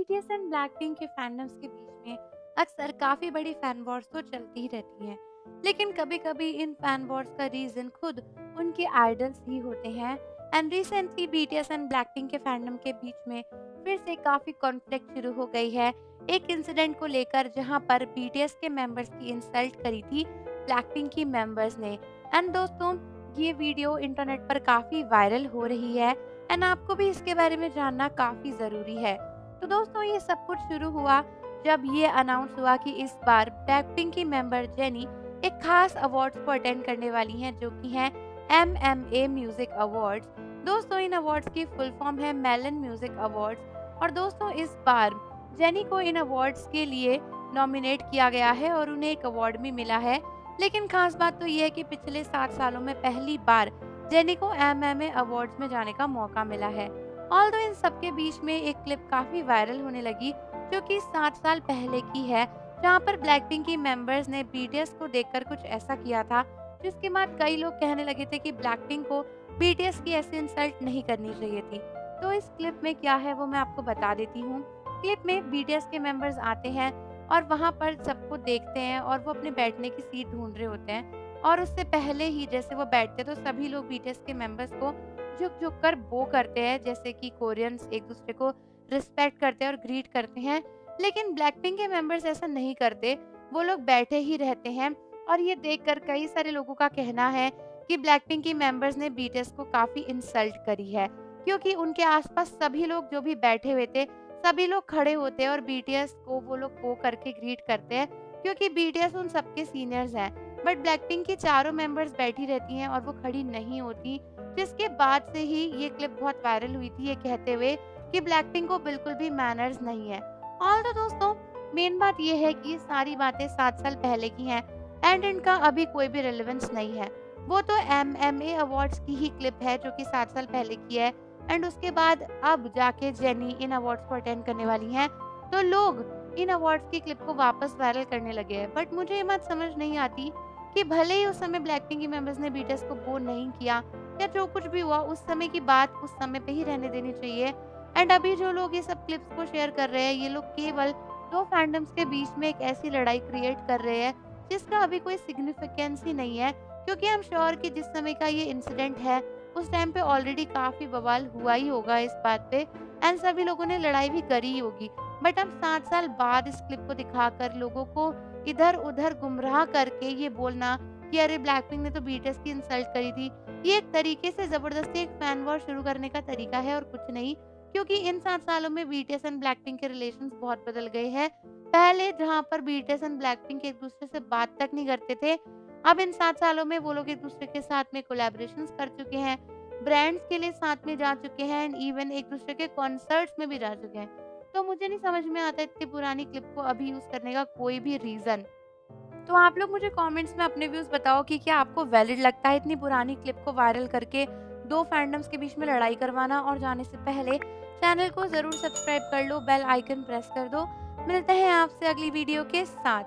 BTS and Blackpink के fandoms के बीच में अक्सर काफी बड़ी फैन वॉर्स तो चलती ही रहती हैं, लेकिन कभी-कभी इन फैन वॉर्स का रीजन खुद उनके आइडल्स ही होते हैं। And recently BTS and Blackpink के फैंडम के बीच में फिर से काफी कॉन्फ्लिक्ट शुरू हो गई है, एक इंसिडेंट को लेकर जहां पर बीटीएस के मेंबर्स की इंसल्ट करी थी ब्लैकपिंक की मेंबर्स ने। एंड दोस्तों, ये वीडियो इंटरनेट पर काफी वायरल हो रही है एंड आपको भी इसके बारे में जानना काफी जरूरी है। तो दोस्तों, ये सब कुछ शुरू हुआ जब ये अनाउंस हुआ कि इस बार ब्लैकपिंक की मेंबर जेनी एक खास अवार्ड्स को अटेंड करने वाली हैं, जो कि हैं MMA म्यूजिक अवार्ड्स। दोस्तों, इन अवार्ड्स की फुल फॉर्म है मेलन म्यूजिक अवार्ड्स। और दोस्तों, इस बार जेनी को इन अवार्ड्स के लिए नॉमिनेट किया गया है और उन्हें एक अवार्ड भी मिला है। लेकिन खास बात तो ये है कि पिछले 7 सालों में पहली बार जेनी को MMA अवार्ड्स में जाने का मौका मिला है। ऑल्दो इन सबके बीच में एक क्लिप काफी वायरल होने लगी, जो कि 7 साल पहले की है, जहां पर ब्लैकपिंक की मेंबर्स ने बीटीएस को देखकर कुछ ऐसा किया था, जिसके बाद कई लोग कहने लगे थे कि ब्लैकपिंक को बीटीएस की ऐसी इंसल्ट नहीं करनी चाहिए थी। तो इस क्लिप में क्या है वो मैं आपको बता देती हूँ। क्लिप में बीटीएस के मेंबर्स आते हैं और वहां पर सबको देखते हैं और वो अपने बैठने की सीट ढूंढ रहे होते हैं। और उससे पहले ही जैसे वो बैठते तो सभी लोग बीटीएस के मेंबर्स को झुक झुक कर बो करते हैं, जैसे कि कोरियंस एक दूसरे को रिस्पेक्ट करते हैं और ग्रीट करते हैं। लेकिन ब्लैकपिंक के मेंबर्स ऐसा नहीं करते, वो लोग बैठे ही रहते हैं। और ये देखकर कई सारे लोगों का कहना है कि ब्लैकपिंक की मेंबर्स ने बीटीएस को काफी इंसल्ट करी है, क्योंकि उनके आसपास सभी लोग जो भी बैठे हुए थे सभी लोग खड़े होते हैं और बीटीएस को वो लोग बो करके ग्रीट करते हैं, क्योंकि बीटीएस उन सबके सीनियर्स हैं। बट ब्लैकपिंक की चारों मेंबर्स बैठी रहती हैं और वो खड़ी नहीं होती, जिसके बाद से ही ये क्लिप बहुत वायरल हुई थी, ये कहते हुए कि ब्लैकपिंक को बिल्कुल भी मैनर्स नहीं है। और तो दोस्तों, मेन बात ये है कि ये सारी बातें 7 साल पहले की हैं एंड इनका अभी कोई भी रेलेवेंस नहीं है। वो तो MMA अवार्ड्स की ही क्लिप है जो कि 7 साल पहले की है एंड उसके बाद अब जाके जेनी इन अवार्ड्स को अटेंड करने वाली हैं, तो लोग इन अवार्ड्स की क्लिप को वापस वायरल करने लगे हैं। बट मुझे ये बात समझ नहीं आती कि भले ही उस समय ब्लैकपिंक की मेंबर्स ने बीटीएस को बो नहीं किया या जो कुछ भी हुआ उस समय की बात उस समय पे ही रहने देनी चाहिए। एंड अभी जो लोग ये सब क्लिप्स को शेयर कर रहे हैं, ये लोग केवल दो फैंडम्स के बीच में एक ऐसी लड़ाई क्रिएट कर रहे हैं जिसका अभी कोई सिग्निफिकेंस ही नहीं है, क्योंकि आई एम श्योर कि जिस समय का ये इंसिडेंट है उस टाइम पे ऑलरेडी काफी बवाल हुआ ही होगा इस बात पे एंड सभी लोगों ने लड़ाई भी करी ही होगी। बट अब 7 साल बाद इस क्लिप को दिखाकर लोगों को इधर उधर गुमराह करके ये बोलना कि अरे ब्लैकपिंक ने तो बीटीएस की इंसल्ट करी थी, ये एक तरीके से जबरदस्ती एक फैन वॉर शुरू करने का तरीका है और कुछ नहीं। क्योंकि इन 7 सालों में बीटीएस एंड ब्लैकपिंक के रिलेशंस बहुत बदल गए हैं। पहले जहाँ पर बीटीएस एंड ब्लैकपिंक एक दूसरे से बात तक नहीं करते थे, अब इन 7 सालों में वो लोग एक दूसरे के साथ में कोलैबोरेशंस कर चुके हैं, ब्रांड्स के लिए साथ में जा चुके हैं एंड इवन एक दूसरे के कॉन्सर्ट्स में भी जा चुके हैं। तो मुझे नहीं समझ में आता इतनी पुरानी क्लिप को अभी यूज करने का कोई भी रीजन। तो आप लोग मुझे कमेंट्स में अपने व्यूज बताओ कि क्या आपको वैलिड लगता है इतनी पुरानी क्लिप को वायरल करके दो फैंडम्स के बीच में लड़ाई करवाना। और जाने से पहले चैनल को जरूर सब्सक्राइब कर लो, बेल आइकन प्रेस कर दो। मिलते हैं आपसे अगली वीडियो के साथ।